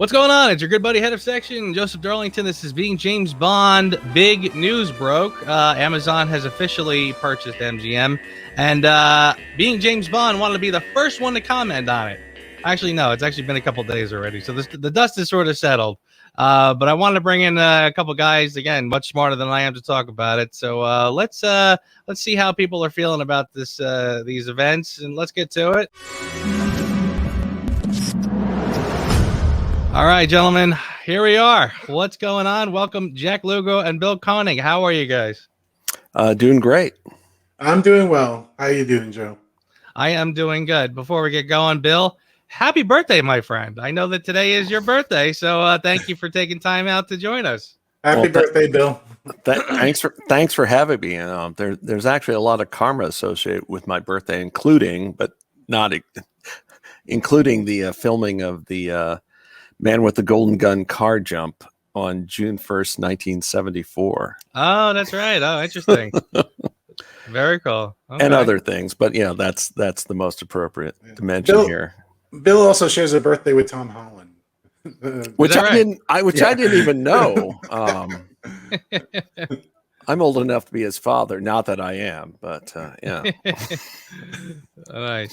What's going on? It's your good buddy, head of section, Joseph Darlington. This is Being James Bond. Big news broke. Amazon has officially purchased MGM. And Being James Bond wanted to be the first one to comment on it. Actually, no, it's actually been a couple days already. So the dust is sort of settled. But I wanted to bring in a couple guys, again, much smarter than I am to talk about it. So let's see how people are feeling about these events, and let's get to it. All right, gentlemen, here we are. What's going on? Welcome, Jack Lugo and Bill Koenig. How are you guys? Doing great. I'm doing well. How are you doing, Joe? I am doing good. Before we get going, Bill, happy birthday, my friend. I know that today is your birthday, so thank you for taking time out to join us. Happy birthday, Bill. Thanks for having me. There's actually a lot of karma associated with my birthday, including the filming of the Man with the Golden Gun car jump on June 1st, 1974. Oh, that's right. Oh, interesting. Very cool. Okay. And other things, but that's the most appropriate to mention here. Bill also shares a birthday with Tom Holland, which I didn't even know. I'm old enough to be his father. Not that I am, but yeah. All right.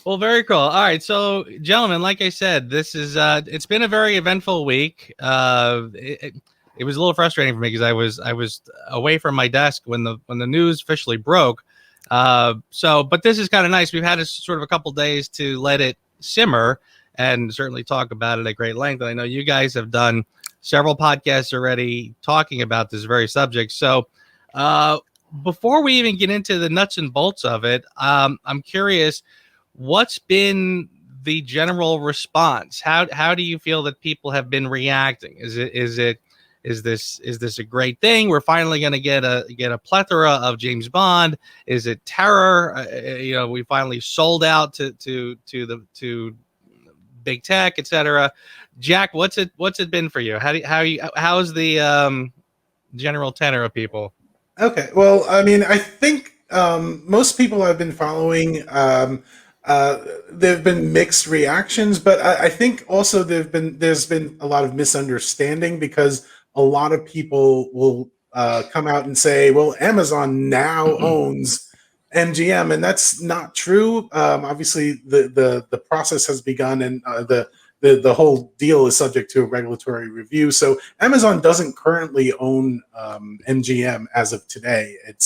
Well, very cool. All right. So, gentlemen, like I said, this is it's been a very eventful week. It was a little frustrating for me because I was away from my desk when the news officially broke. But this is kind of nice. We've had a couple days to let it simmer and certainly talk about it at great length. And I know you guys have done several podcasts already talking about this very subject. So before we even get into the nuts and bolts of it, I'm curious, what's been the general response? How do you feel that people have been reacting? Is this a great thing? We're finally going to get a plethora of James Bond. Is it terror? We finally sold out to big tech, etc. Jack, what's it been for you? How's the general tenor of people? Okay, well, I mean, I think most people I've been following, there've been mixed reactions, but I think also there's been a lot of misunderstanding because a lot of people will come out and say, "Well, Amazon now owns MGM," and that's not true. Obviously, the process has begun, and the whole deal is subject to a regulatory review. So Amazon doesn't currently own MGM as of today. It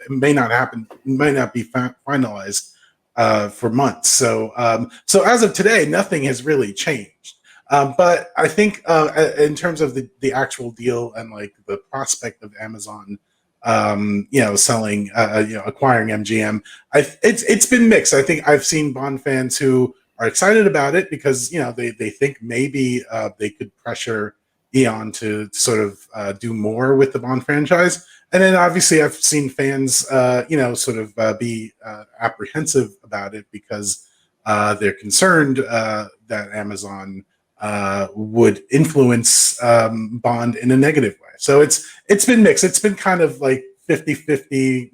may not happen, might not be finalized for months. So as of today, nothing has really changed. But I think in terms of the actual deal and like the prospect of Amazon selling, acquiring MGM, it's been mixed. I think I've seen Bond fans who are excited about it because they think maybe they could pressure Eon to sort of do more with the Bond franchise. And then obviously I've seen fans be apprehensive about it because they're concerned that Amazon would influence Bond in a negative way. So it's been mixed. It's been kind of like 50-50,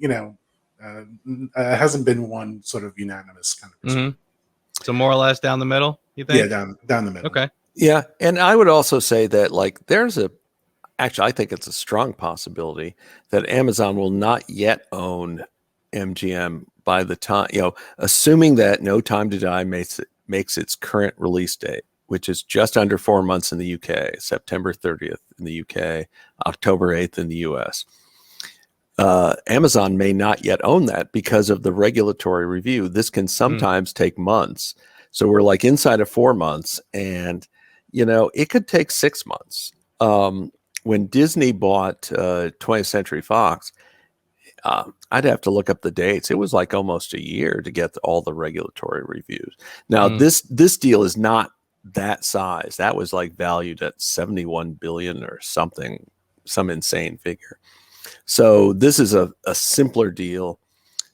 hasn't been one sort of unanimous kind of perspective. So more or less down the middle, you think? Yeah, down the middle. Okay. Yeah, and I would also say that I think it's a strong possibility that Amazon will not yet own MGM by the time, assuming that No Time to Die makes its current release date, which is just under 4 months in the UK, September 30th in the UK, October 8th in the US. Amazon may not yet own that because of the regulatory review. This can sometimes take months. So we're like inside of 4 months, and it could take 6 months. When Disney bought 20th Century Fox, I'd have to look up the dates. It was like almost a year to get all the regulatory reviews. Now, this deal is not that size. That was like valued at $71 billion or something, some insane figure. So this is a simpler deal.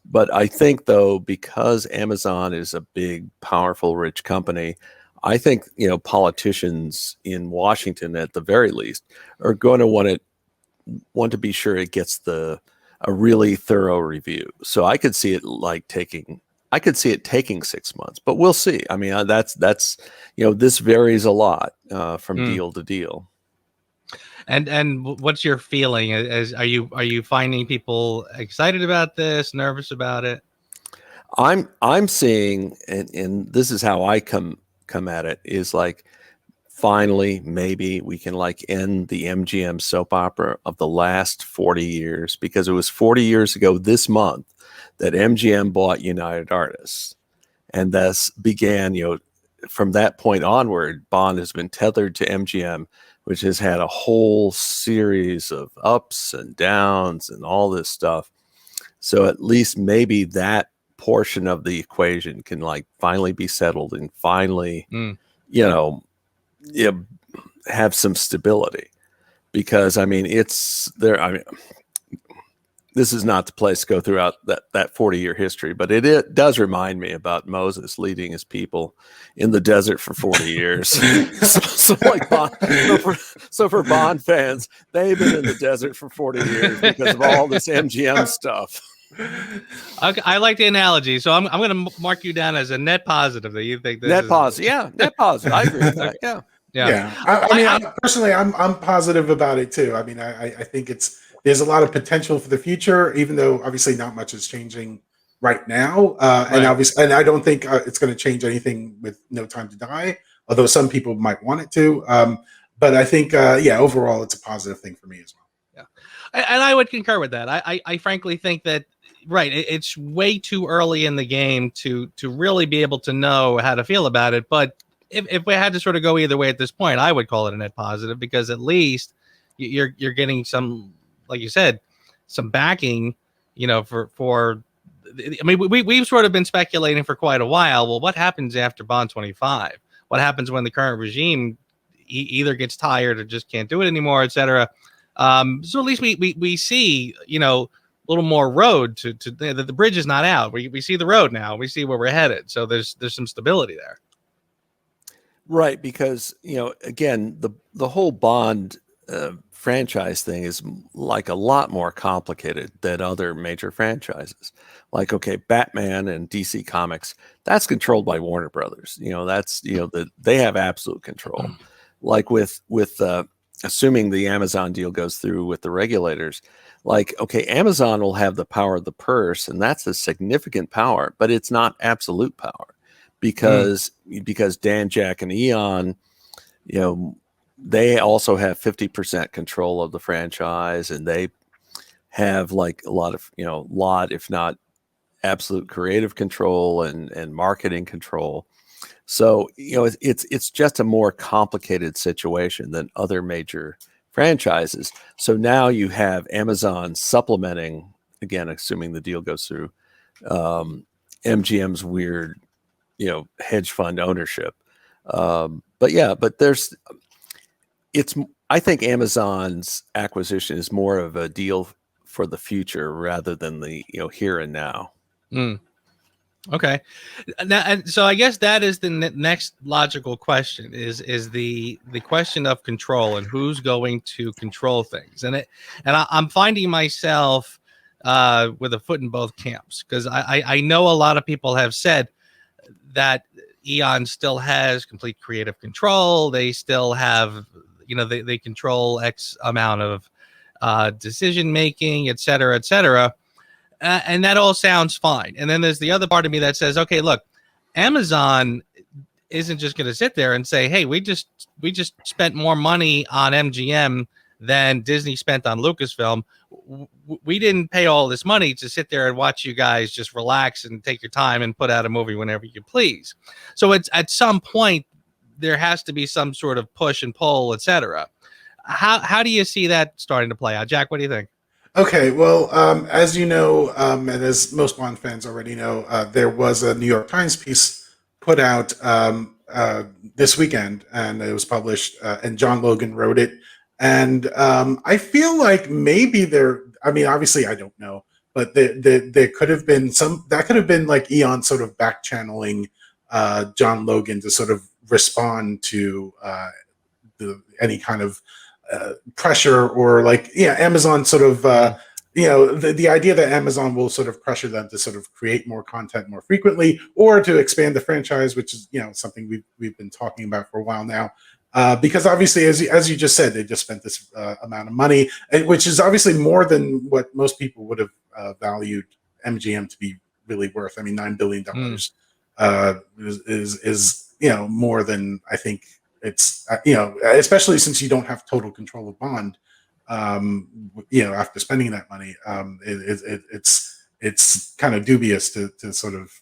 But I think, though, because Amazon is a big, powerful, rich company, I think, politicians in Washington, at the very least, are going to want to be sure it gets a really thorough review. So I could see it like taking I could see it taking 6 months, but we'll see. I mean, that's this varies a lot from deal to deal. And what's your feeling? Are you finding people excited about this, nervous about it? I'm seeing, and this is how I come at it, is like finally maybe we can like end the MGM soap opera of the last 40 years, because it was 40 years ago this month that MGM bought United Artists, and thus began, from that point onward, Bond has been tethered to MGM, which has had a whole series of ups and downs and all this stuff. So at least maybe that portion of the equation can like finally be settled and finally, have some stability. Because I mean, it's there. I mean, this is not the place to go throughout that 40-year history, but it does remind me about Moses leading his people in the desert for 40 years. so for Bond fans, they've been in the desert for 40 years because of all this MGM stuff. Okay, I like the analogy, so I'm going to mark you down as a net positive that you think this net positive. Yeah, net positive. I agree with that. Yeah. I mean, personally, I'm positive about it too. I mean, I think there's a lot of potential for the future, even though obviously not much is changing right now. And obviously, and I don't think it's going to change anything with No Time to Die, although some people might want it to. But I think, overall, it's a positive thing for me as well. Yeah, and I would concur with that. I frankly think that, it's way too early in the game to really be able to know how to feel about it. But if we had to sort of go either way at this point, I would call it a net positive, because at least you're getting some, like you said, some backing, for. I mean, we've sort of been speculating for quite a while. Well, what happens after Bond 25? What happens when the current regime either gets tired or just can't do it anymore, et cetera? So at least we see, a little more road to the bridge is not out. We see the road now. We see where we're headed. So there's some stability there. Right, because again, the whole Bond franchise thing is like a lot more complicated than other major franchises. Like, okay, Batman and DC Comics, that's controlled by Warner Brothers. That's they have absolute control. Like with assuming the Amazon deal goes through with the regulators, like, okay, Amazon will have the power of the purse, and that's a significant power, but it's not absolute power. Because Dan, Jack, and Eon, they also have 50% control of the franchise, and they have like a lot of, if not absolute creative control and marketing control. So, it's just a more complicated situation than other major franchises. So now you have Amazon supplementing, again, assuming the deal goes through, MGM's weird, hedge fund ownership. But I think Amazon's acquisition is more of a deal for the future rather than the, here and now. Okay. Now, and so I guess that is the next logical question is the question of control and who's going to control things. And I'm finding myself with a foot in both camps, because I know a lot of people have said that Eon still has complete creative control. They still have, they control X amount of decision making, et cetera, et cetera. And that all sounds fine. And then there's the other part of me that says, okay, look, Amazon isn't just going to sit there and say, hey, we just spent more money on MGM than Disney spent on Lucasfilm. We didn't pay all this money to sit there and watch you guys just relax and take your time and put out a movie whenever you please. So it's at some point there has to be some sort of push and pull, et cetera. How do you see that starting to play out? Jack, what do you think? Okay, well, as you know, and as most Bond fans already know, there was a New York Times piece put out this weekend, and it was published, and John Logan wrote it. And I feel like maybe obviously I don't know, but there could have been that could have been like Eon sort of back channeling John Logan to sort of respond to any kind of pressure, or Amazon sort of the idea that Amazon will sort of pressure them to sort of create more content more frequently, or to expand the franchise, which is something we've been talking about for a while now. Because obviously, as you just said, they just spent this amount of money, which is obviously more than what most people would have valued MGM to be really worth. I mean, $9 billion is more than I think it's especially since you don't have total control of Bond. After spending that money, it's kind of dubious to sort of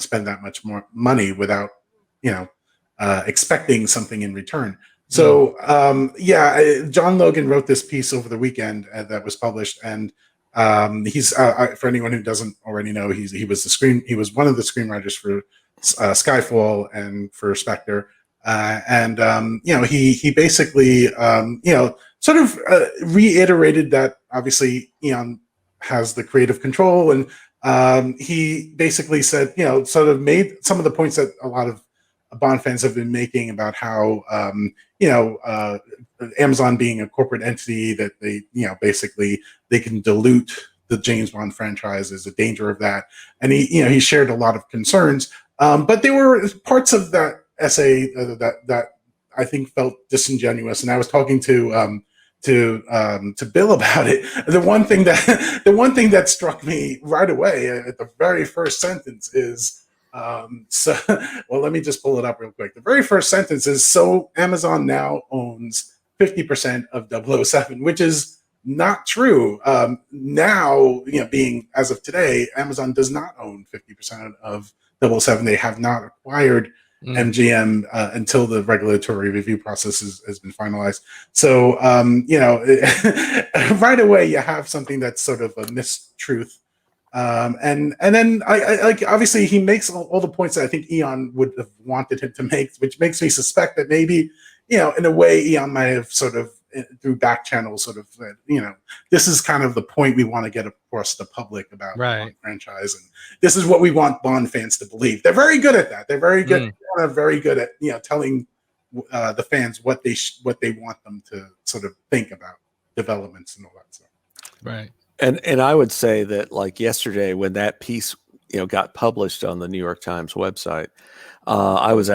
spend that much more money without expecting something in return. So John Logan wrote this piece over the weekend that was published, and he's for anyone who doesn't already know, he was one of the screenwriters for Skyfall and for Spectre, he basically sort of reiterated that obviously Eon has the creative control, and he basically said, sort of made some of the points that a lot of Bond fans have been making about how Amazon being a corporate entity, that they basically they can dilute the James Bond franchise. Is a danger of that, and he shared a lot of concerns, but there were parts of that essay that I think felt disingenuous, and I was talking to Bill about it. The one thing that struck me right away at the very first sentence is, well, let me just pull it up real quick. The very first sentence is, so Amazon now owns 50% of 007, which is not true. Now, being as of today, Amazon does not own 50% of 007. They have not acquired MGM until the regulatory review process has been finalized. So, right away you have something that's sort of a mistruth. And then I like, obviously he makes all the points that I think Eon would have wanted him to make, which makes me suspect that maybe, in a way Eon might have sort of through back channels sort of said, this is kind of the point we want to get across the public about the Bond franchise, and this is what we want Bond fans to believe. They're very good at that. They're very good. Very good at telling the fans what they want them to sort of think about developments and all that stuff. Right. And I would say that, like yesterday when that piece got published on the New York Times website, I was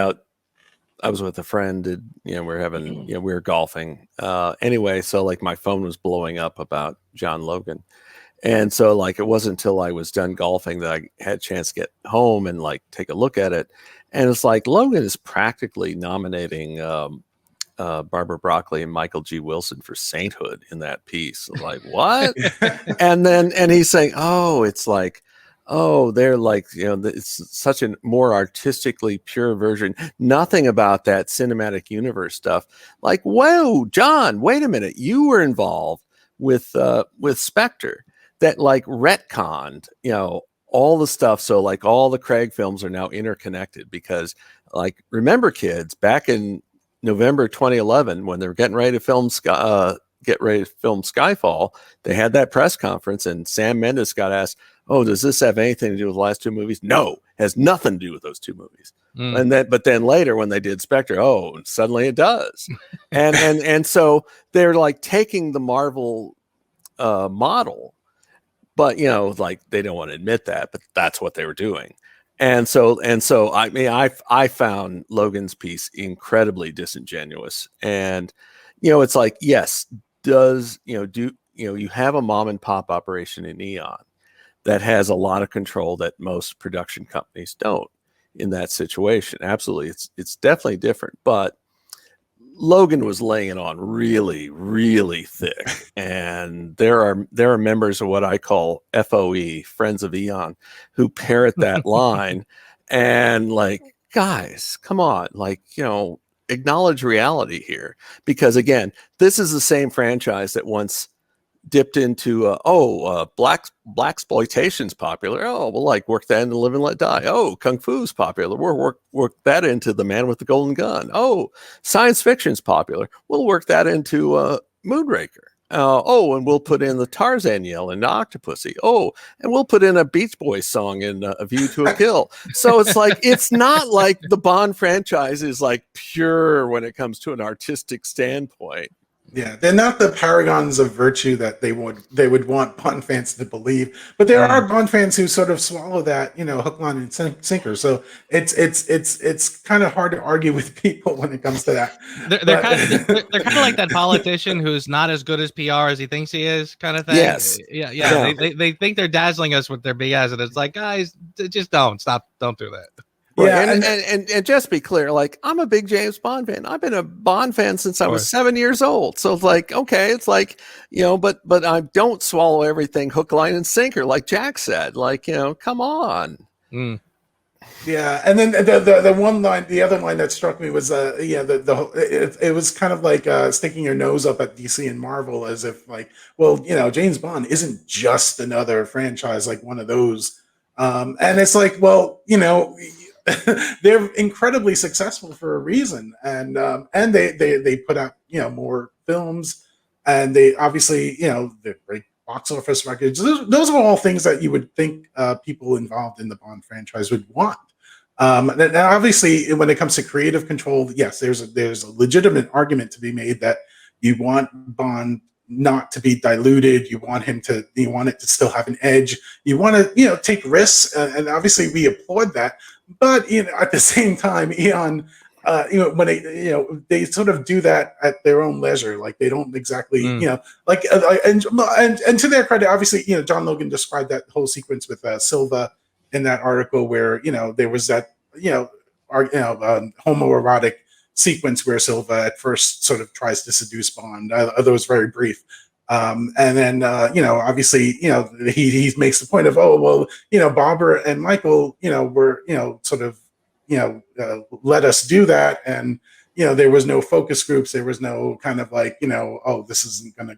with a friend, and we were having we were golfing anyway, so like my phone was blowing up about John Logan. And so like it wasn't until I was done golfing that I had a chance to get home and like take a look at it. And it's like Logan is practically nominating Barbara Broccoli and Michael G. Wilson for sainthood in that piece. Like, what? and he's saying, it's like, they're like, it's such a more artistically pure version. Nothing about that cinematic universe stuff. Like, whoa, John, wait a minute. You were involved with Spectre that like retconned, all the stuff. So like all the Craig films are now interconnected because, like, remember kids, back in November 2011, when they were getting ready to film Skyfall, they had that press conference and Sam Mendes got asked, does this have anything to do with the last two movies? No, has nothing to do with those two movies. But then later when they did Spectre, suddenly it does. and so they're like taking the Marvel model, but like they don't want to admit that, but that's what they were doing. And so I mean, I found Logan's piece incredibly disingenuous. And it's like, yes, you have a mom and pop operation in Eon that has a lot of control that most production companies don't in that situation. Absolutely, it's definitely different, but Logan was laying it on really, really thick. And there are members of what I call FOE, Friends of Eon, who parrot that line and like, guys, come on, like, acknowledge reality here. Because again, this is the same franchise that once dipped into black exploitation's popular. We'll like work that into Live and Let Die. Kung Fu's popular. We'll work that into The Man with the Golden Gun. Science fiction's popular. We'll work that into Moonraker. And we'll put in the Tarzan yell in Octopussy. And we'll put in a Beach Boys song in A View to a Kill. So it's like, it's not like the Bond franchise is like pure when it comes to an artistic standpoint. Yeah, they're not the paragons of virtue that they would want Bond fans to believe, but there are Bond fans who sort of swallow that, hook, line, and sinker. So it's kind of hard to argue with people when it comes to that. They're But kind of they're kind of like that politician who's not as good as PR as he thinks he is, kind of thing. Yes. Yeah. Yeah. They think they're dazzling us with their BS, and it's like, guys, just don't do that. Right. yeah, And just be clear, like, I'm a big James Bond fan. I've been a Bond fan since I was Course. 7 years old. So it's like, okay, it's like, but I don't swallow everything hook, line, and sinker, like Jack said. Like, come on. Mm. Yeah, and then the one line, the other line that struck me was it was kind of like sticking your nose up at DC and Marvel, as if like, well, James Bond isn't just another franchise like one of those, and it's like, well, they're incredibly successful for a reason, and they put out more films, and they obviously they're great box office records. Those are all things that you would think people involved in the Bond franchise would want. And obviously, when it comes to creative control, yes, there's a legitimate argument to be made that you want Bond not to be diluted. You want it to still have an edge. You want to take risks, and obviously we applaud that. But at the same time, Eon, when they sort of do that at their own leisure, like they don't exactly, like and to their credit, obviously, John Logan described that whole sequence with Silva in that article where there was that homoerotic sequence where Silva at first sort of tries to seduce Bond, although it's very brief. And then obviously he makes the point of, oh well, Barbara and Michael were sort of let us do that, and there was no focus groups, there was no kind of like oh, this isn't gonna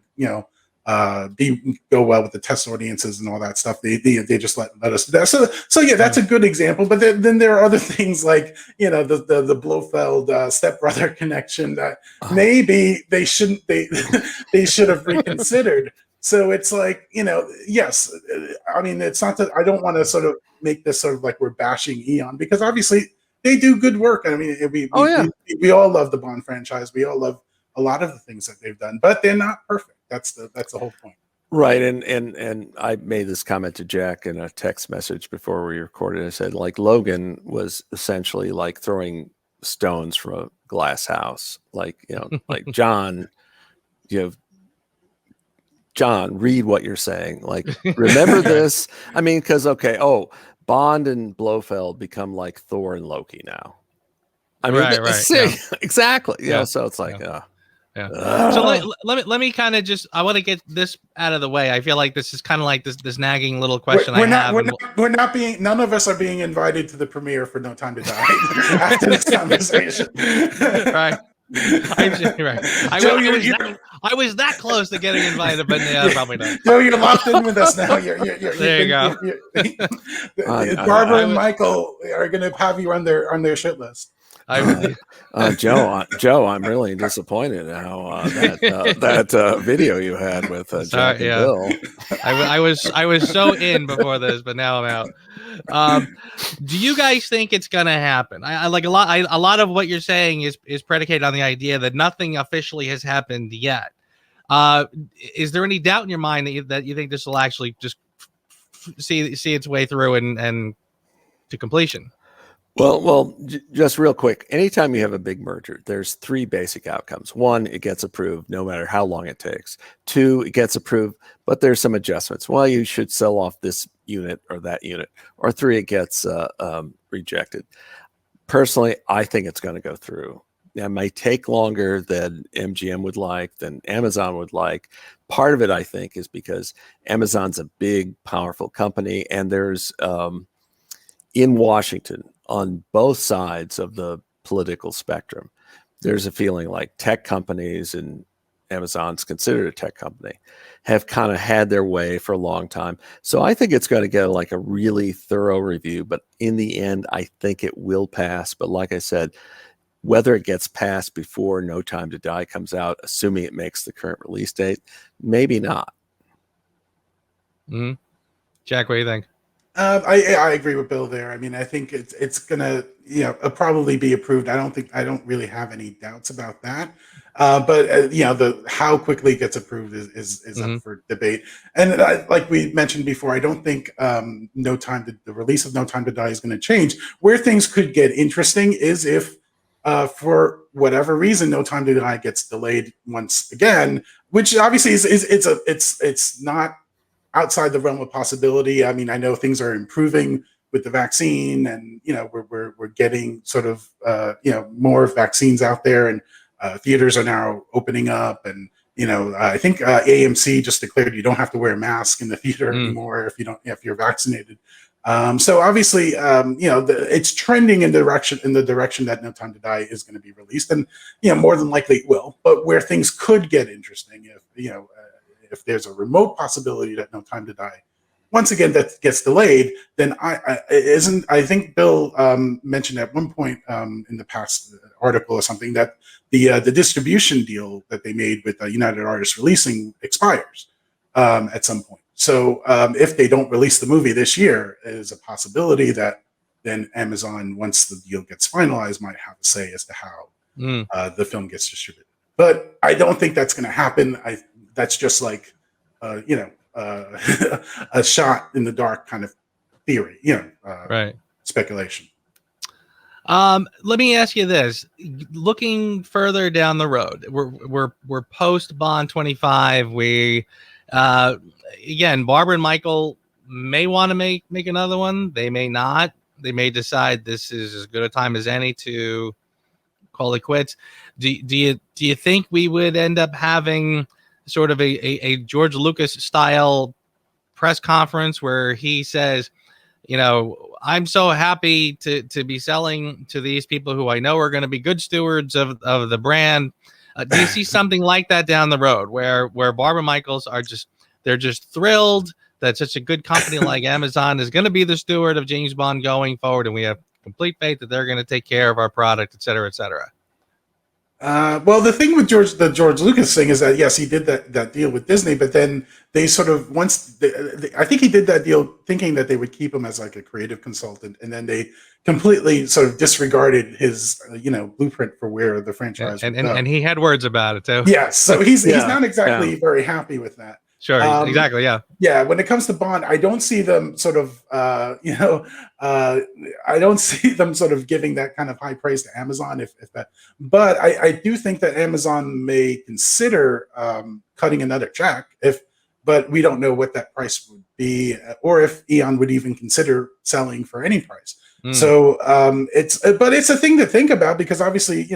go well with the test audiences and all that stuff. They just let us do that. So yeah, that's a good example. But then there are other things like the Blofeld stepbrother connection that maybe they shouldn't they should have reconsidered. So it's like yes, I mean it's not that I don't want to sort of make this sort of like we're bashing Eon, because obviously they do good work. I mean we all love the Bond franchise. We all love a lot of the things that they've done, but they're not perfect. That's the whole point. Right. And I made this comment to Jack in a text message before we recorded. I said, like, Logan was essentially like throwing stones from a glass house. Like, like John, John, read what you're saying. Like, remember this. I mean, because Bond and Blofeld become like Thor and Loki now. I mean, right. See, exactly. Yeah. So it's like, yeah. So let me kind of just, I want to get this out of the way. I feel like this is kind of like this nagging little question we're not being, none of us are being invited to the premiere for No Time to Die after this conversation. Right. Right. I was that close to getting invited, but probably not. Joe, you're locked in with us now. There you go. Barbara and Michael are going to have you on their shit list. Joe, I'm really disappointed how that video you had with Jack and Bill. I was so in before this, but now I'm out. Do you guys think it's gonna happen? I like a lot of what you're saying is predicated on the idea that nothing officially has happened yet. Is there any doubt in your mind that you think this will actually just see its way through and to completion? Well, just real quick. Anytime you have a big merger, there's three basic outcomes. One, it gets approved no matter how long it takes. Two, it gets approved, but there's some adjustments. Well, you should sell off this unit or that unit. Or three, it gets rejected. Personally, I think it's going to go through. It may take longer than MGM would like, than Amazon would like. Part of it, I think, is because Amazon's a big, powerful company, and there's in Washington, on both sides of the political spectrum, there's a feeling like tech companies, and Amazon's considered a tech company, have kind of had their way for a long time. So I think it's going to get like a really thorough review, but in the end, I think it will pass. But like I said, whether it gets passed before No Time to Die comes out, assuming it makes the current release date, maybe not. Mm-hmm. Jack, what do you think? I agree with Bill there. I mean, I think it's gonna probably be approved. I don't really have any doubts about that. But the how quickly it gets approved is up Hmm. for debate. And like we mentioned before, I don't think the release of No Time to Die is going to change. Where things could get interesting is if for whatever reason No Time to Die gets delayed once again, which obviously it's not outside the realm of possibility. I mean, I know things are improving with the vaccine, and we're getting sort of more vaccines out there, and theaters are now opening up, and I think AMC just declared you don't have to wear a mask in the theater anymore if you're vaccinated. So obviously, it's trending in the direction that No Time to Die is going to be released, and more than likely it will. But where things could get interesting, if there's a remote possibility that No Time to Die once again that gets delayed, then I think Bill mentioned at one point in the past article or something that the distribution deal that they made with United Artists Releasing expires at some point. So if they don't release the movie this year, is a possibility that then Amazon, once the deal gets finalized, might have a say as to how the film gets distributed. But I don't think that's going to happen. That's just like a shot in the dark kind of theory, Right. speculation. Let me ask you this: looking further down the road, we're post Bond 25. We again, Barbara and Michael may want to make another one. They may not. They may decide this is as good a time as any to call it quits. Do you think we would end up having sort of a George Lucas style press conference where he says, I'm so happy to be selling to these people who I know are going to be good stewards of the brand. Do you see something like that down the road where Barbara Michaels they're just thrilled that such a good company like Amazon is going to be the steward of James Bond going forward, and we have complete faith that they're going to take care of our product, et cetera, et cetera? Well, the thing with the George Lucas thing is that yes, he did that deal with Disney, but then they sort of I think he did that deal thinking that they would keep him as like a creative consultant, and then they completely sort of disregarded his blueprint for where the franchise would go. And he had words about it too. Yes, so he's not exactly very happy with that. Sure, exactly, yeah. Yeah, when it comes to Bond, I don't see them sort of, I don't see them sort of giving that kind of high praise to Amazon. If that, but I do think that Amazon may consider cutting another check but we don't know what that price would be, or if Eon would even consider selling for any price. So it's a thing to think about because obviously,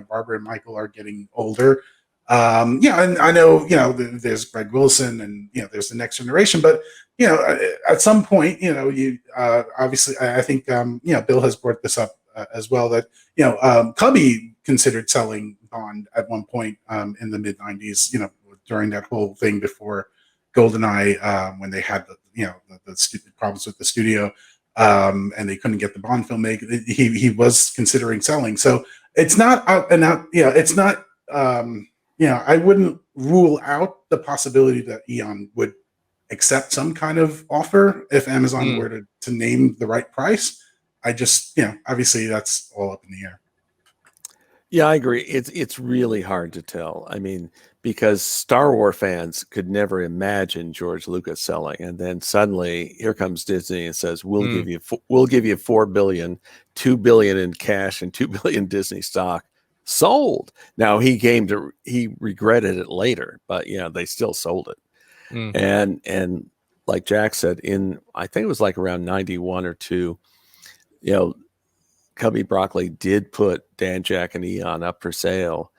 Barbara and Michael are getting older. And I know, there's Greg Wilson and, there's the next generation, but, at some point, obviously I think, Bill has brought this up as well that, Cubby considered selling Bond at one point in the mid 90s, during that whole thing before GoldenEye, when they had the problems with the studio and they couldn't get the Bond film made, he was considering selling. So it's not out and out, it's not, I wouldn't rule out the possibility that Eon would accept some kind of offer if Amazon were to name the right price. I just, obviously that's all up in the air. Yeah, I agree. It's really hard to tell. I mean, because Star Wars fans could never imagine George Lucas selling, and then suddenly here comes Disney and says, "We'll give you $4 billion, $2 billion in cash, and $2 billion Disney stock." Sold. Now he regretted it later, but they still sold it. And like Jack said, I think it was like around 91 or 2, Cubby Broccoli did put Dan, Jack, and Eon up for sale.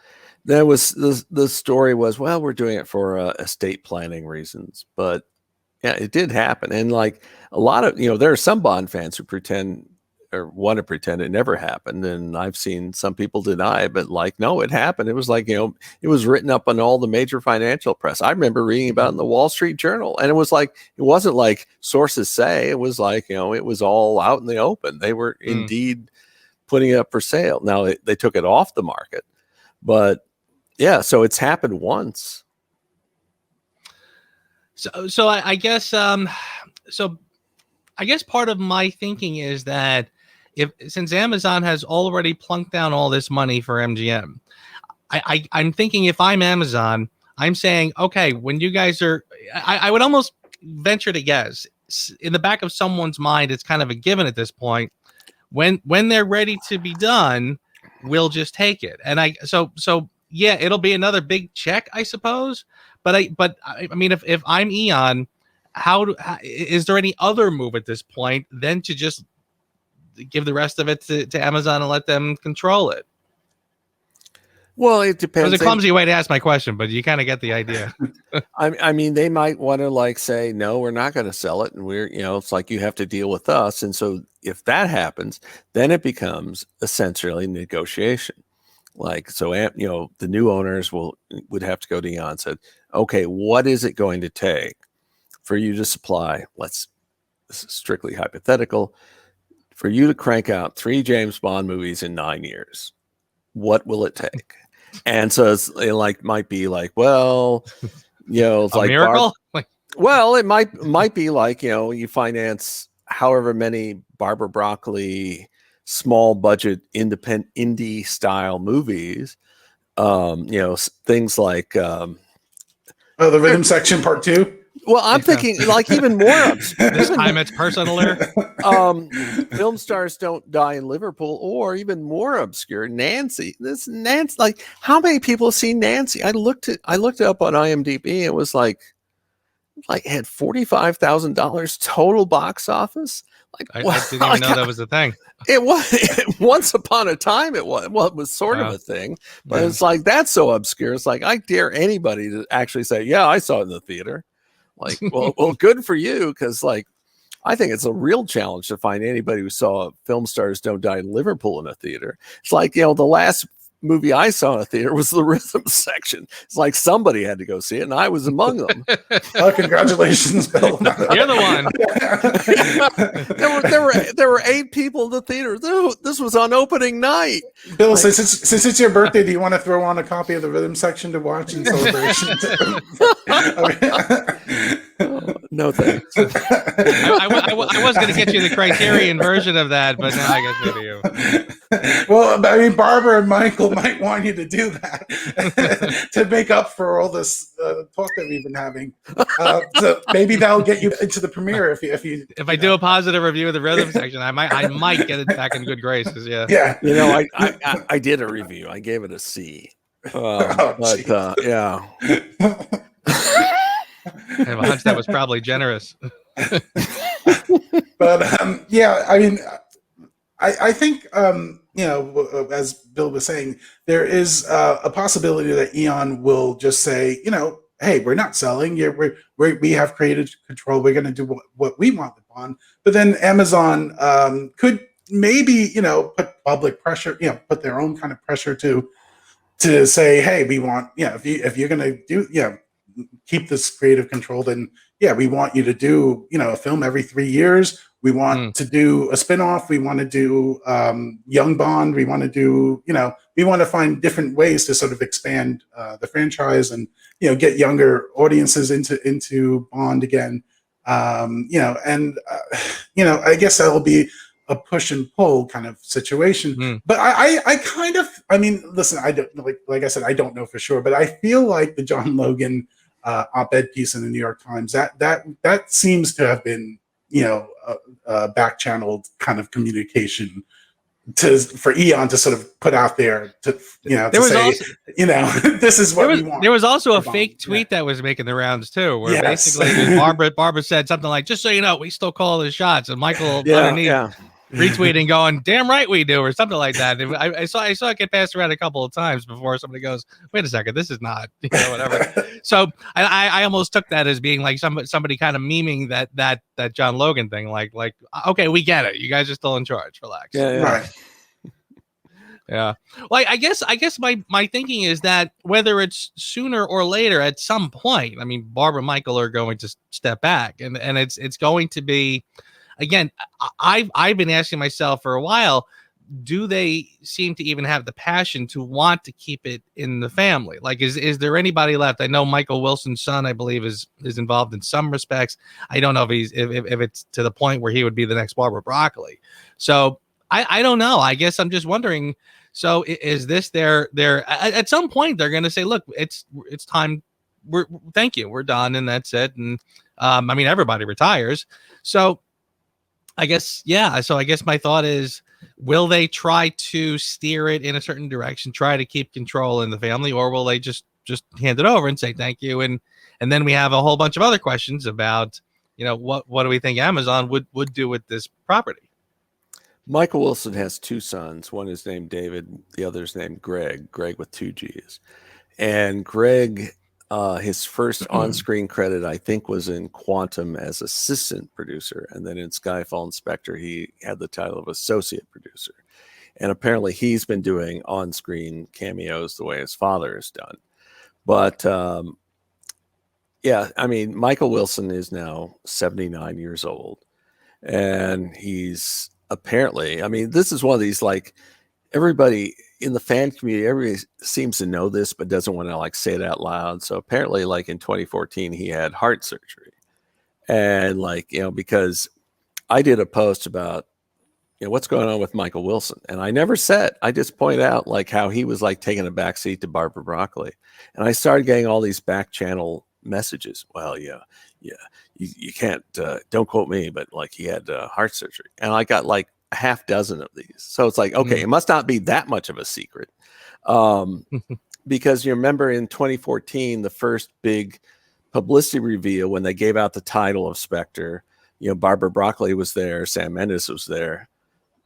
That was the story was, well, we're doing it for estate planning reasons, but yeah, it did happen. And like a lot of there are some Bond fans who pretend or want to pretend it never happened. And I've seen some people deny, but like, no, it happened. It was like, it was written up on all the major financial press. I remember reading about it in the Wall Street Journal. And it was like, it wasn't like sources say, it was like, it was all out in the open. They were indeed putting it up for sale. Now they took it off the market, but yeah, so it's happened once. So I guess, so I guess part of my thinking is that since Amazon has already plunked down all this money for MGM, I'm thinking if I'm Amazon, I'm saying, okay, when you guys are, I would almost venture to guess in the back of someone's mind, it's kind of a given at this point. When they're ready to be done, we'll just take it. And so yeah, it'll be another big check, I suppose. But I mean, if I'm Eon, is there any other move at this point than to just give the rest of it to Amazon and let them control it? Well, it It depends. was a clumsy way to ask my question, but you kind of get the idea. I mean, they might want to like say, no, we're not going to sell it. And we're, you know, it's like you have to deal with us. And so if that happens, then it becomes essentially negotiation. Like, so, you know, the new owners would have to go to Eon and said, okay, what is it going to take for you to supply, this is strictly hypothetical, for you to crank out 3 James Bond movies in 9 years? What will it take? And so it like might be like, well, you know, it's a like miracle. well, it might be like, you know, you finance however many Barbara Broccoli small budget independent indie style movies, you know, things like the rhythm section part 2. Well, I'm thinking like even more this time it's personaler. Film Stars Don't Die in Liverpool, or even more obscure, Nancy. This Nancy, like how many people have seen Nancy? I looked it up on IMDb. It was like it had $45,000 total box office. Like I didn't even know that was a thing. It was once upon a time. It was sort of a thing, but it's like that's so obscure. It's like I dare anybody to actually say, "Yeah, I saw it in the theater." Like, well, good for you, because like I think it's a real challenge to find anybody who saw Film Stars Don't Die in Liverpool in a theater. It's like, you know, the last movie I saw in a theater was the rhythm section. It's like somebody had to go see it, and I was among them. Oh, congratulations, Bill! You're the one. there were 8 people in the theater. This was on opening night. Bill, like, since it's your birthday, do you want to throw on a copy of the rhythm section to watch in celebration? No thanks. I was going to get you the Criterion version of that, but now I guess maybe you. Well, I mean, Barbara and Michael might want you to do that to make up for all this talk that we've been having. So maybe that'll get you into the premiere if I do a positive review of the rhythm section, I might get it back in good graces. Yeah. You know, I did a review. I gave it a C. Yeah. I have a hunch that was probably generous. But yeah, I mean, I think you know, as Bill was saying, there is a possibility that Eon will just say, you know, hey, we're not selling. We have creative control. We're going to do what we want with Bond. But then Amazon could maybe, you know, put public pressure, you know, put their own kind of pressure to say, hey, we want, you know, if you're going to do, you know, keep this creative control, then yeah, we want you to do, you know, a film every 3 years. We want to do a spinoff. We want to do Young Bond. We want to do, you know, we want to find different ways to sort of expand the franchise and, you know, get younger audiences into Bond again. You know, and you know, I guess that'll be a push and pull kind of situation. But I kind of, I mean, listen, I don't, like I said, I don't know for sure, but I feel like the John Logan op-ed piece in the New York Times, that seems to have been, you know, back channeled kind of communication for Eon to sort of put out there to, you know, to say, also, you know, this is what we want. There was also a fake tweet that was making the rounds too, where basically Barbara said something like, "Just so you know, we still call the shots," and Michael underneath retweeting, going, "Damn right we do," or something like that. I saw it get passed around a couple of times before somebody goes, "Wait a second, this is not," you know, whatever. So I almost took that as being like somebody kind of memeing that John Logan thing, like okay, we get it, you guys are still in charge, relax. Right. Yeah. Well, I guess my thinking is that whether it's sooner or later, at some point, I mean, Barbara and Michael are going to step back, and it's going to be, again, I've been asking myself for a while, do they seem to even have the passion to want to keep it in the family? Like, is there anybody left? I know Michael Wilson's son, I believe, is involved in some respects. I don't know if he's if it's to the point where he would be the next Barbara Broccoli. So I don't know. I guess I'm just wondering. So is this their at some point they're going to say, look, it's time. Thank you. We're done. And that's it. And I mean, everybody retires. So I guess, yeah. So I guess my thought is, will they try to steer it in a certain direction, try to keep control in the family, or will they just hand it over and say thank you? And then we have a whole bunch of other questions about, what do we think Amazon would do with this property? Michael Wilson has two sons. One is named David. The other is named Greg with two G's. And Greg, his first on-screen credit, I think, was in Quantum as assistant producer. And then in Skyfall Inspector, he had the title of associate producer. And apparently he's been doing on-screen cameos the way his father has done. But yeah, I mean, Michael Wilson is now 79 years old. And he's apparently, I mean, this is one of these, like, everybody in the fan community, everybody seems to know this, but doesn't want to like say it out loud. So apparently, like in 2014, he had heart surgery. And like, because I did a post about, what's going on with Michael Wilson. And I never said, I just point out like how he was like taking a backseat to Barbara Broccoli. And I started getting all these back channel messages. Well, yeah, you can't, don't quote me, but like he had heart surgery. And I got like a half dozen of these. So it's like, okay, it must not be that much of a secret. Because you remember in 2014, the first big publicity reveal when they gave out the title of Spectre, Barbara Broccoli was there, Sam Mendes was there.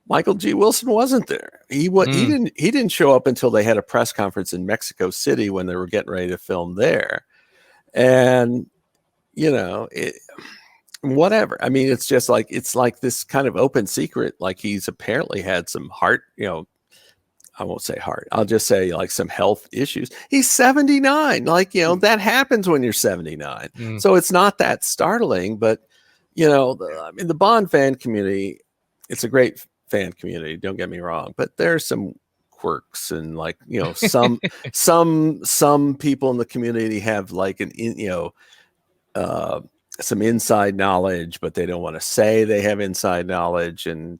Michael G. Wilson wasn't there. He didn't show up until they had a press conference in Mexico City when they were getting ready to film there. And whatever. I mean, it's just like, it's like this kind of open secret. Like he's apparently had some heart, I won't say heart. I'll just say like some health issues. He's 79. Like, that happens when you're 79. So it's not that startling, but the Bond fan community, it's a great fan community. Don't get me wrong, but there's some quirks and like, some people in the community have like some inside knowledge, but they don't want to say they have inside knowledge, and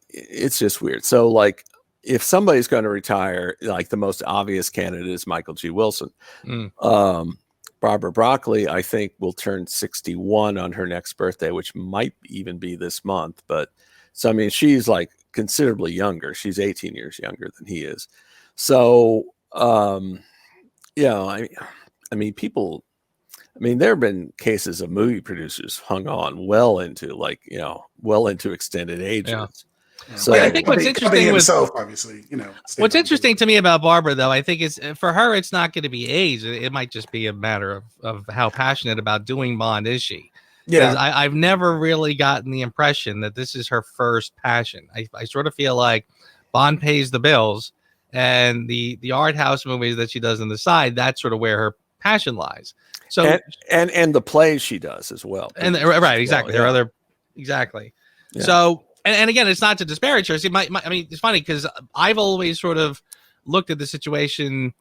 it's just weird. So like, if somebody's going to retire, like the most obvious candidate is Michael G. Wilson. Barbara Broccoli, I think, will turn 61 on her next birthday, which might even be this month. But so, I mean, she's like considerably younger. She's 18 years younger than he is. So, I mean, people, there have been cases of movie producers hung on well into extended ages. Yeah. So I think what's interesting himself, obviously, what's interesting to me about Barbara, though, I think is for her, it's not going to be age. It might just be a matter of how passionate about doing Bond is she. Yeah, I've never really gotten the impression that this is her first passion. I sort of feel like Bond pays the bills, and the art house movies that she does on the side, that's sort of where her passion lies. So and the plays she does as well. And right, exactly. There are other exactly. Yeah. So. And again, it's not to disparage her. See, I mean, it's funny because I've always sort of looked at the situation,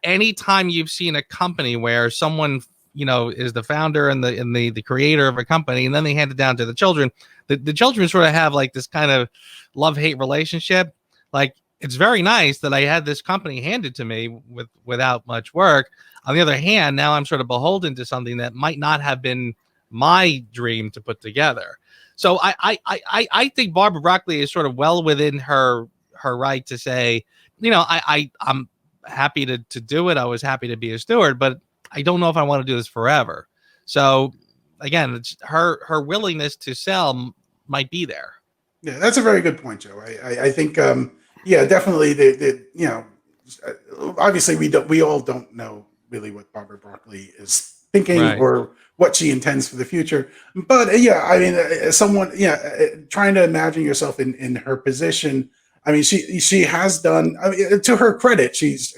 anytime you've seen a company where someone, is the founder and the creator of a company, and then they hand it down to the children, the children sort of have like this kind of love-hate relationship. Like, it's very nice that I had this company handed to me without much work. On the other hand, now I'm sort of beholden to something that might not have been my dream to put together. So I think Barbara Broccoli is sort of well within her right to say, I'm happy to do it. I was happy to be a steward, but I don't know if I want to do this forever. So again, it's her willingness to sell might be there. Yeah, that's a very good point, Joe. I think definitely obviously we all don't know really what Barbara Broccoli is thinking or what she intends for the future. But someone, trying to imagine yourself in her position. I mean, she has done, to her credit, she's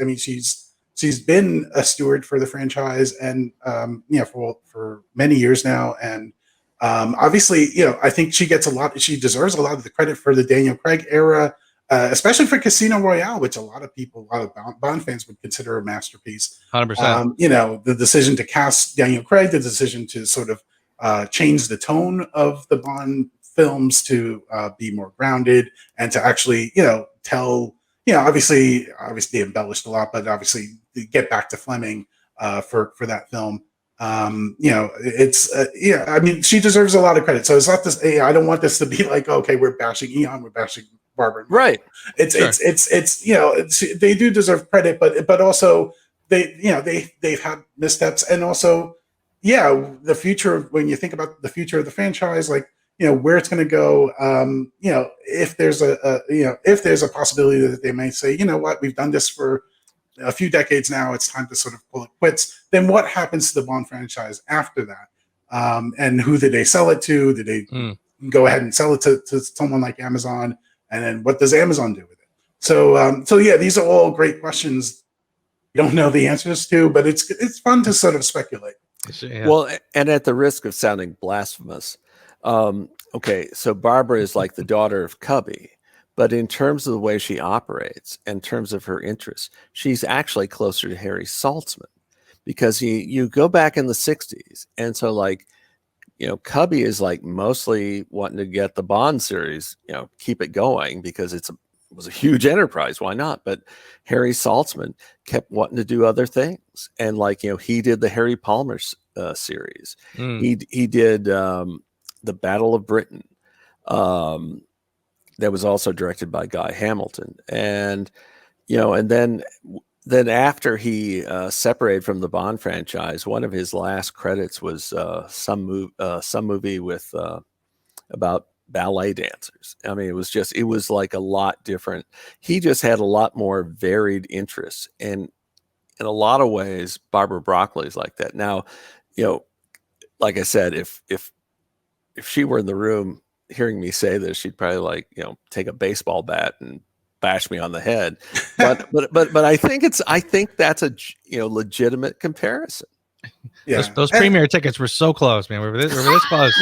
been a steward for the franchise and, for many years now. And Obviously, I think she deserves a lot of the credit for the Daniel Craig era, especially for Casino Royale, which a lot of Bond fans would consider a masterpiece. 100%. The decision to cast Daniel Craig, the decision to sort of change the tone of the Bond films to be more grounded and to actually, tell, obviously they embellished a lot, but obviously get back to Fleming for that film. I mean, she deserves a lot of credit. So it's not this. I don't want this to be like, okay, we're bashing Eon, we're bashing Barbara. Right. They do deserve credit, but also they've had missteps, and also, the future. When you think about the future of the franchise, like, where it's going to go, if there's if there's a possibility that they may say, you know what, we've done this for a few decades now, it's time to sort of pull it quits. Then what happens to the Bond franchise after that? And who did they sell it to? Did they go ahead and sell it to someone like Amazon? And then what does Amazon do with it? So these are all great questions you don't know the answers to, but it's fun to sort of speculate. Yeah. Well, and at the risk of sounding blasphemous, okay, so Barbara is like the daughter of Cubby. But in terms of the way she operates, in terms of her interests, she's actually closer to Harry Saltzman, because you go back in the 60s. And so, like, Cubby is like mostly wanting to get the Bond series, keep it going, because it was a huge enterprise. Why not? But Harry Saltzman kept wanting to do other things. And like, he did the Harry Palmer series. He did the Battle of Britain. That was also directed by Guy Hamilton. And, and then after he separated from the Bond franchise, one of his last credits was some movie with about ballet dancers. I mean, it was like a lot different. He just had a lot more varied interests. And in a lot of ways, Barbara Broccoli is like that. Now, like I said, if she were in the room hearing me say this, she'd probably take a baseball bat and bash me on the head. But I think that's a legitimate comparison. Yeah, those premiere tickets were so close, man. We were this close.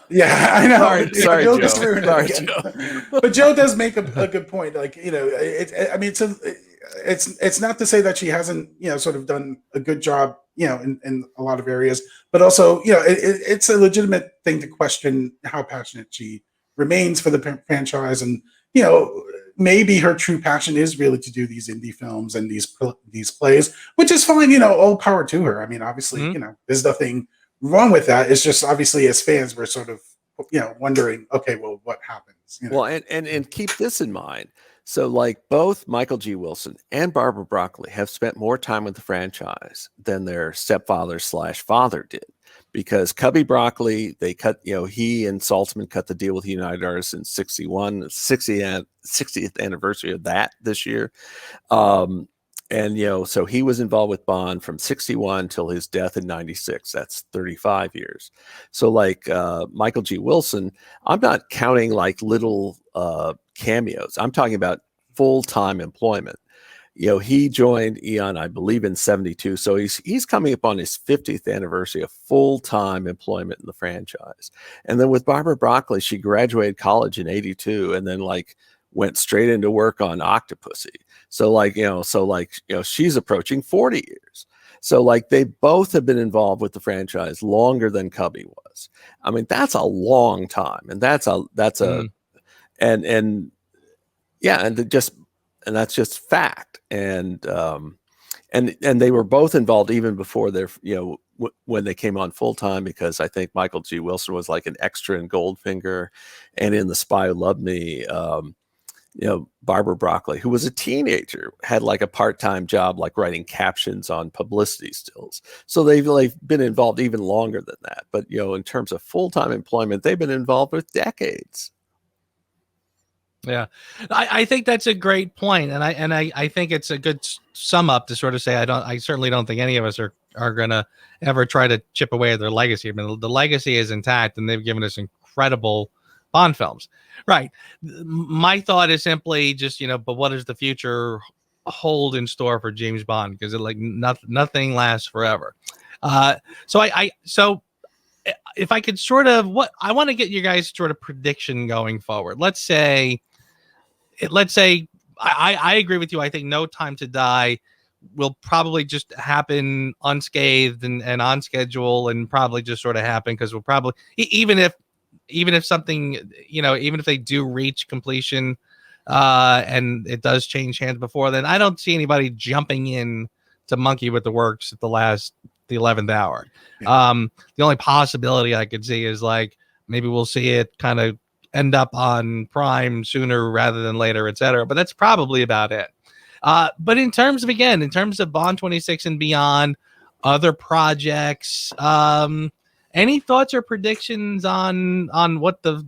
Yeah, I know. Sorry, Joe. Joe. But Joe does make a good point. Like, it's not to say that she hasn't sort of done a good job in a lot of areas, but also it's a legitimate thing to question how passionate she remains for the franchise. And maybe her true passion is really to do these indie films and these plays, which is fine. All power to her. I mean, obviously, there's nothing wrong with that. It's just, obviously, as fans, we're sort of wondering, okay, well, what happens? Well, and keep this in mind. So, like, both Michael G. Wilson and Barbara Broccoli have spent more time with the franchise than their stepfather/father did, because Cubby Broccoli, they cut, he and Saltzman cut the deal with United Artists in 61, 60th anniversary of that this year. And, so he was involved with Bond from 61 till his death in 96. That's 35 years. So, like, Michael G. Wilson, I'm not counting like little cameos. I'm talking about full-time employment. He joined Eon, I believe, in 72. So he's coming up on his 50th anniversary of full-time employment in the franchise. And then with Barbara Broccoli, she graduated college in 82 and then went straight into work on Octopussy. So she's approaching 40 years. So they both have been involved with the franchise longer than Cubby was. I mean, that's a long time. And that's that's just fact. And they were both involved even before their, when they came on full time, because I think Michael G. Wilson was like an extra in Goldfinger, and in The Spy Who Loved Me, Barbara Broccoli, who was a teenager, had like a part-time job, like writing captions on publicity stills. So they've been involved even longer than that. But, in terms of full-time employment, they've been involved with decades. Yeah, I think that's a great point, and I think it's a good sum up to sort of say I certainly don't think any of us are gonna ever try to chip away at their legacy. I mean, the legacy is intact, and they've given us incredible Bond films. Right. My thought is simply just but what does the future hold in store for James Bond? Because nothing lasts forever. So if I could sort of I want to get you guys sort of prediction going forward. Let's say I agree with you. I think No Time to Die will probably just happen unscathed and on schedule, and probably just sort of happen because we'll probably even if something, even if they do reach completion and it does change hands before then, I don't see anybody jumping in to monkey with the works at the 11th hour. Yeah. The only possibility I could see is like maybe we'll see it kind of end up on Prime sooner rather than later, etc. But that's probably about it. But in terms of Bond 26 and beyond, other projects, any thoughts or predictions on what the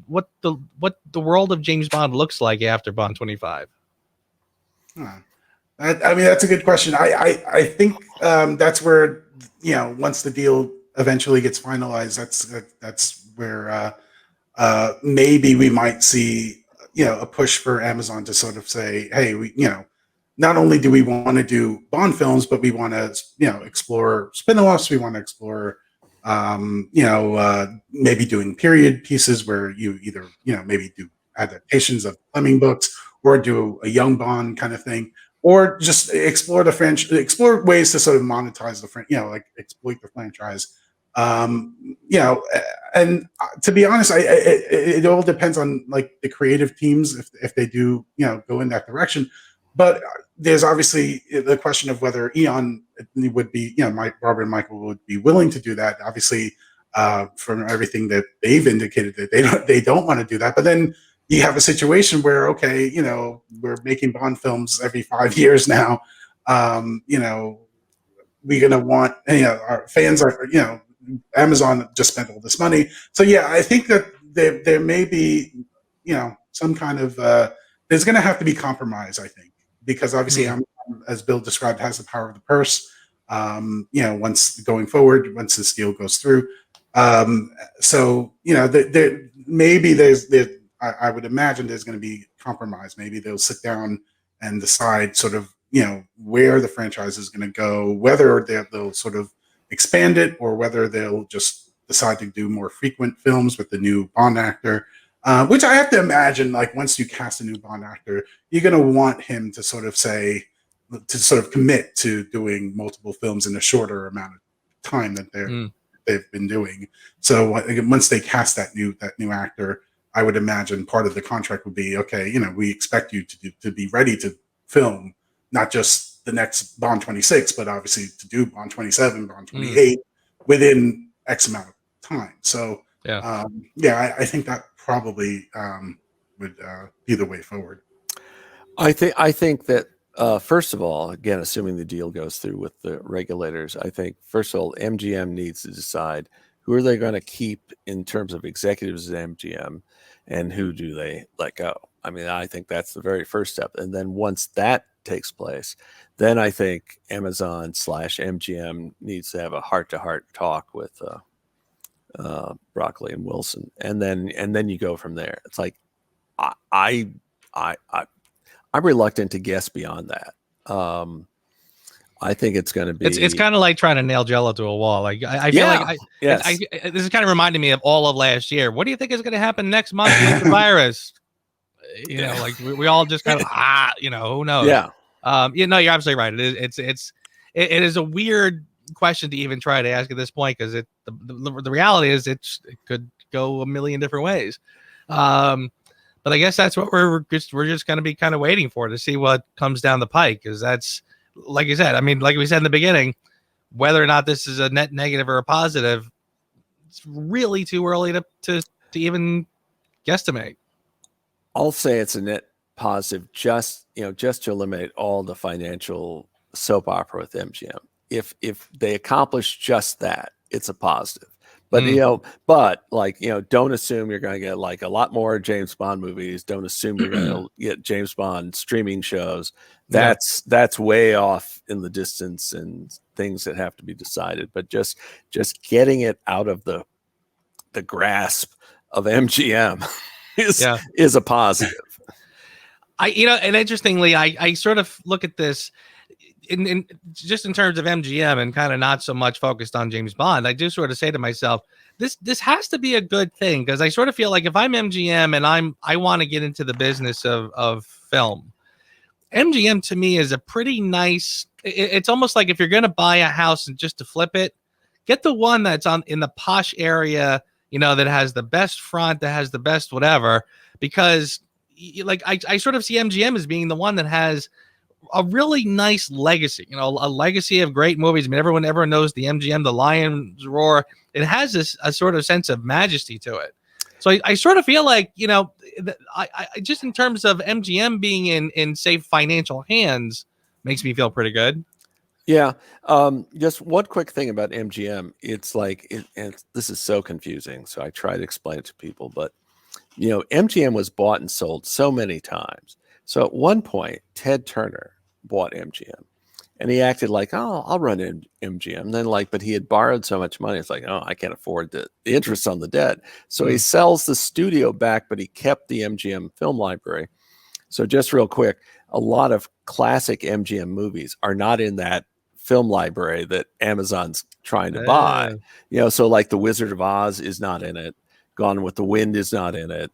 world of James Bond looks like after Bond 25? I mean, that's a good question. I think that's where, once the deal eventually gets finalized, that's where maybe we might see, a push for Amazon to sort of say, hey, not only do we want to do Bond films, but we want to, explore spin-offs. We want to explore, maybe doing period pieces where you either, maybe do adaptations of Fleming books or do a young Bond kind of thing, or just explore explore ways to sort of monetize like exploit the franchise. And to be honest, it all depends on like the creative teams if they do, go in that direction. But there's obviously the question of whether Eon would be, Barbara and Michael would be willing to do that. Obviously, from everything that they've indicated that they don't want to do that. But then you have a situation where, okay, we're making Bond films every 5 years now. We're going to want, our fans are, Amazon just spent all this money. So yeah, I think that there may be, some kind of, there's going to have to be compromise, I think, because obviously Amazon, as Bill described, has the power of the purse, once going forward, once this deal goes through. So, maybe I would imagine there's going to be compromise. Maybe they'll sit down and decide sort of, where the franchise is going to go, whether they'll sort of expand it or whether they'll just decide to do more frequent films with the new Bond actor, which I have to imagine, like once you cast a new Bond actor, you're going to want him to sort of commit to doing multiple films in a shorter amount of time that they've been doing. So once they cast that new actor, I would imagine part of the contract would be, okay, we expect you to be ready to film not just the next Bond 26, but obviously to do Bond 27, Bond 28 within X amount of time. So I think that probably would be the way forward. I think that first of all, again, assuming the deal goes through with the regulators, I think first of all, MGM needs to decide who are they going to keep in terms of executives at MGM, and who do they let go. I mean, I think that's the very first step. And then once that takes place, then I think Amazon/MGM needs to have a heart-to-heart talk with Broccoli and Wilson, and then you go from there. It's like I'm reluctant to guess beyond that. I think it's going to be. It's kind of like trying to nail Jello to a wall. Like I feel like this is kind of reminding me of all of last year. What do you think is going to happen next month with the virus? Like we all just kind of who knows? Yeah. You're absolutely right. It is a weird question to even try to ask at this point, because the reality is it could go a million different ways. But I guess that's what we're just going to be kind of waiting for, to see what comes down the pike, because that's, like you said, I mean, like we said in the beginning, whether or not this is a net negative or a positive, it's really too early to even guesstimate. I'll say it's a net positive, just to eliminate all the financial soap opera with MGM. If they accomplish just that, it's a positive. But don't assume you're going to get like a lot more James Bond movies. Don't assume you're going to get James Bond streaming shows. That's way off in the distance, and things that have to be decided. But just getting it out of the grasp of MGM is a positive. And interestingly, I sort of look at this. in just in terms of MGM and kind of not so much focused on James Bond, I do sort of say to myself, this has to be a good thing, because I sort of feel like if I'm MGM and I want to get into the business of film, MGM to me is a pretty nice. It's almost like if you're going to buy a house and just to flip it, get the one that's in the posh area, that has the best front, that has the best whatever, because like I sort of see MGM as being the one that has a really nice legacy, a legacy of great movies. I mean, everyone knows the MGM, the Lion's Roar. It has a sort of sense of majesty to it. So I sort of feel like, I just in terms of MGM being in safe financial hands makes me feel pretty good. Yeah. Just one quick thing about MGM. It's like, and this is so confusing. So I try to explain it to people, but MGM was bought and sold so many times. So at one point, Ted Turner bought MGM, and he acted like, "Oh, I'll run MGM." And then but he had borrowed so much money, it's like, "Oh, I can't afford the interest on the debt." So he sells the studio back, but he kept the MGM film library. So just real quick, a lot of classic MGM movies are not in that film library that Amazon's trying to buy. So like The Wizard of Oz is not in it. Gone with the Wind is not in it.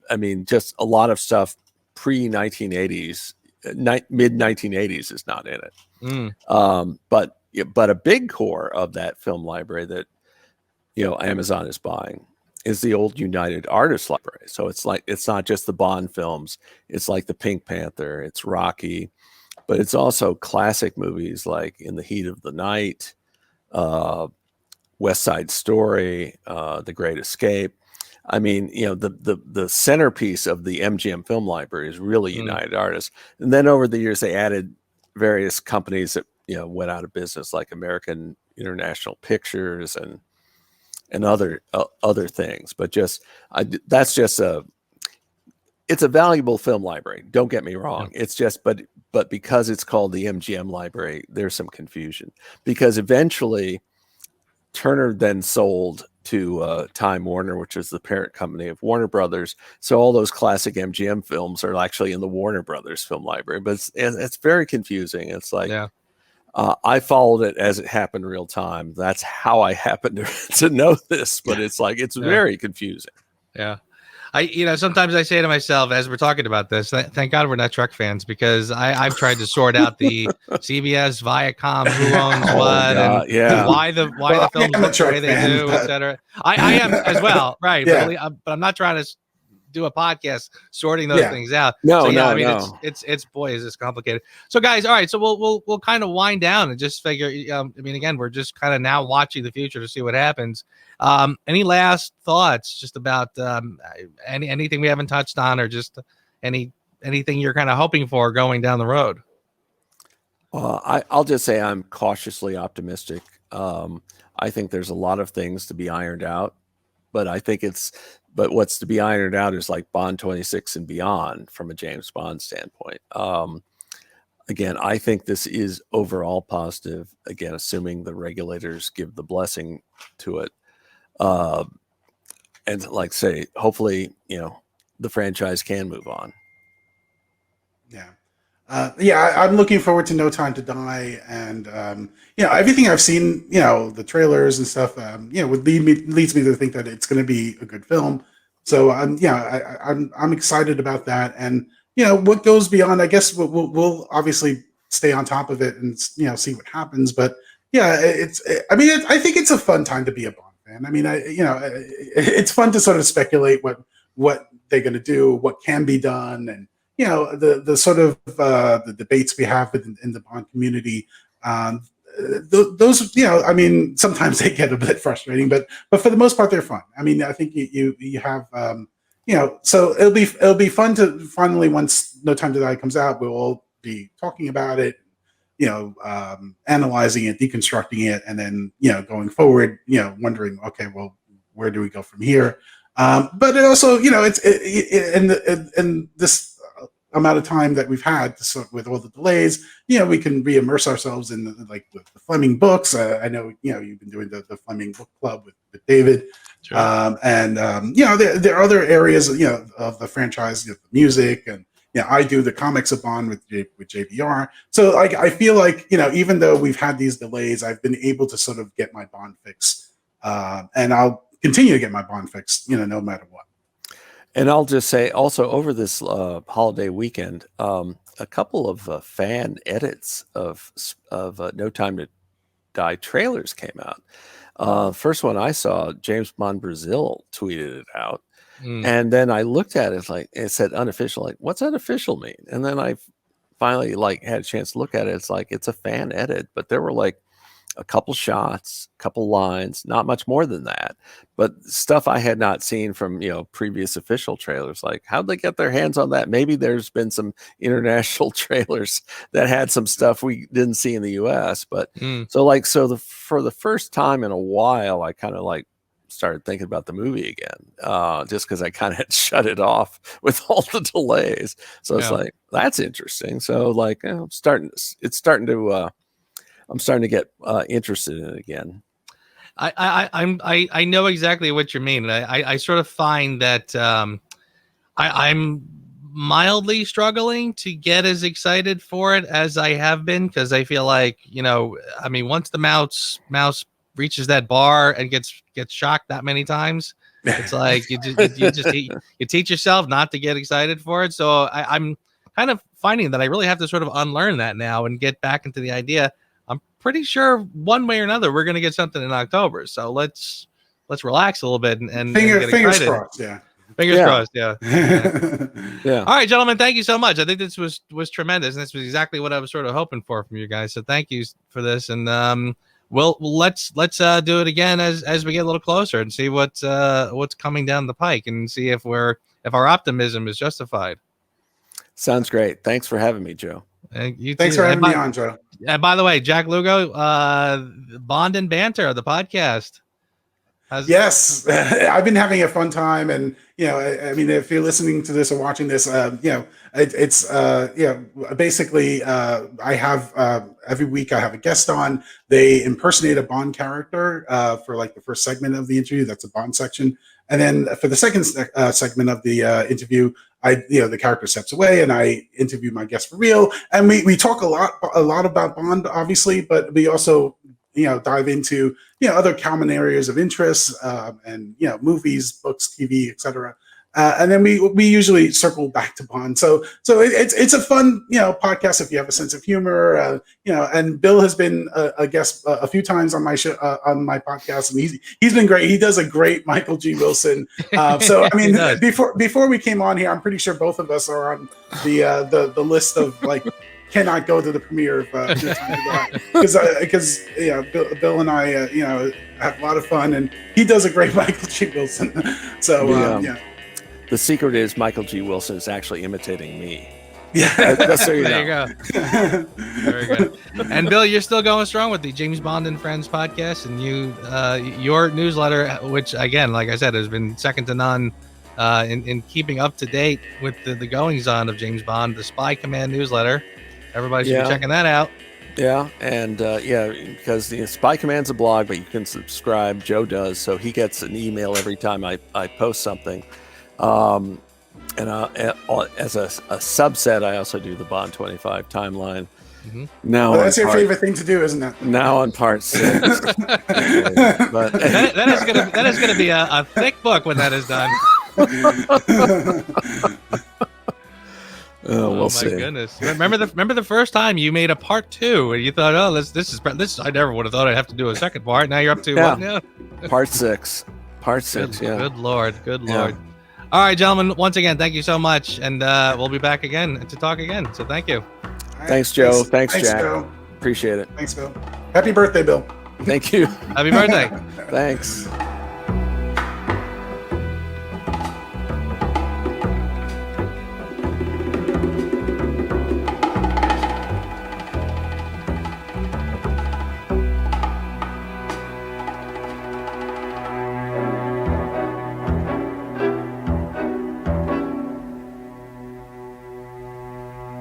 I mean, just a lot of stuff pre-1980s, mid-1980s is not in it. But a big core of that film library that, Amazon is buying is the old United Artists Library. So it's not just the Bond films. It's like the Pink Panther, it's Rocky, but it's also classic movies like In the Heat of the Night, West Side Story, The Great Escape. I mean, the centerpiece of the MGM film library is really United Artists. And then over the years, they added various companies that, went out of business, like American International Pictures and other things. But it's a valuable film library. Don't get me wrong. It's just, but because it's called the MGM library, there's some confusion, because eventually Turner then sold to Time Warner, which is the parent company of Warner Brothers. So all those classic MGM films are actually in the Warner Brothers film library, but it's very confusing. It's like, I followed it as it happened real time. That's how I happened to know this, but it's like, it's very confusing. Yeah. Sometimes I say to myself as we're talking about this, thank God we're not Trek fans, because I've tried to sort out the CBS, Viacom, who owns what, and why the films look the way they do, etc. I am as well, right? Yeah. But I'm not trying to do a podcast sorting those things out. It's boy, is this complicated. So guys, all right, so we'll kind of wind down and just figure. Again, we're just kind of now watching the future to see what happens. Any last thoughts just about anything we haven't touched on, or just anything you're kind of hoping for going down the road? I'll just say I'm cautiously optimistic. I think there's a lot of things to be ironed out, but but what's to be ironed out is like Bond 26 and beyond from a James Bond standpoint. Again, I think this is overall positive, again, assuming the regulators give the blessing to it. And like say, hopefully, the franchise can move on. I'm looking forward to No Time to Die, and everything I've seen, the trailers and stuff, leads me to think that it's going to be a good film. So I'm excited about that, and what goes beyond, I guess we'll obviously stay on top of it and see what happens. But I think it's a fun time to be a Bond fan. I mean, it's fun to sort of speculate what they're going to do, what can be done, and the sort of the debates we have in the Bond community. Those sometimes they get a bit frustrating, but for the most part they're fun. I mean, I think you have so it'll be fun to finally, once No Time to Die comes out, we'll all be talking about it, analyzing it, deconstructing it, and then going forward, wondering, okay, well, where do we go from here? But it also, in this amount of time that we've had with all the delays, we can re-immerse ourselves in the Fleming books. I know you've been doing the Fleming book club with David. Sure. There are other areas of the franchise, the music and I do the comics of Bond with JVR. So like I feel like even though we've had these delays, I've been able to sort of get my Bond fix, and I'll continue to get my Bond fix, no matter what. And I'll just say also over this holiday weekend, a couple of fan edits of No Time to Die trailers came out. First one I saw, James Bond Brazil tweeted it out. And then I looked at it, like it said unofficial, like what's unofficial mean? And then I finally had a chance to look at it. It's like it's a fan edit, but there were like a couple shots, a couple lines, not much more than that, but stuff I had not seen from previous official trailers. Like how'd they get their hands on that? Maybe there's been some international trailers that had some stuff we didn't see in the US, but for the first time in a while, I kind of started thinking about the movie again, just because I kind of had shut it off with all the delays. So it's like, that's interesting. So I'm starting to get interested in it again. I know exactly what you mean. I sort of find that I'm mildly struggling to get as excited for it as I have been, because I feel like once the mouse reaches that bar and gets shocked that many times, it's like you teach yourself not to get excited for it. So I'm kind of finding that I really have to sort of unlearn that now and get back into the idea. I'm pretty sure one way or another we're going to get something in October. So let's relax a little bit and fingers crossed. Yeah. Fingers crossed. Yeah. Yeah. All right, gentlemen. Thank you so much. I think this was tremendous. And this was exactly what I was sort of hoping for from you guys. So thank you for this. And let's do it again as we get a little closer and see what's coming down the pike and see if our optimism is justified. Sounds great. Thanks for having me, Joe. Thanks for having me on, Joe. And by the way, Jack Lugo, Bond and Banter, the podcast. Yes, I've been having a fun time, and if you're listening to this or watching this, it's basically I have every week I have a guest on. They impersonate a Bond character for the first segment of the interview. That's a Bond section, and then for the second segment of the interview, the character steps away and I interview my guest for real, and we talk a lot about Bond, obviously, but we also dive into other common areas of interest, and movies, books, TV, etc. And then we usually circle back to Bond. So it's a fun podcast if you have a sense of humor. And Bill has been a guest a few times on my show, on my podcast, and he's been great. He does a great Michael G. Wilson. So I mean, before we came on here, I'm pretty sure both of us are on the list of cannot go to the premiere of No Time to Die, because Bill and I have a lot of fun, and he does a great Michael G. Wilson. So the secret is Michael G. Wilson is actually imitating me. Yeah, there you go. Very good. And Bill, you're still going strong with the James Bond and Friends podcast, and your newsletter, which again, like I said, has been second to none in keeping up to date with the goings on of James Bond, the Spy Command newsletter. Everybody should be checking that out. Yeah, and because the Spy Command's a blog, but you can subscribe. Joe does, so he gets an email every time I post something. And as a subset, I also do the Bond 25 timeline. Mm-hmm. Now that's your favorite thing to do, isn't it? Now on part 6. But that is gonna be a thick book when that is done. Oh, we'll see. My goodness! Remember the first time you made a part 2 and you thought, oh, this is I never would have thought I'd have to do a second part. Now you're up to what now? Part 6. Part 6. Good Lord. All right, gentlemen. Once again, thank you so much, and we'll be back again to talk again. So thank you. Right. Thanks, Joe. Thanks, Jack. Joe. Appreciate it. Thanks, Bill. Happy birthday, Bill. Thank you. Happy birthday. Thanks.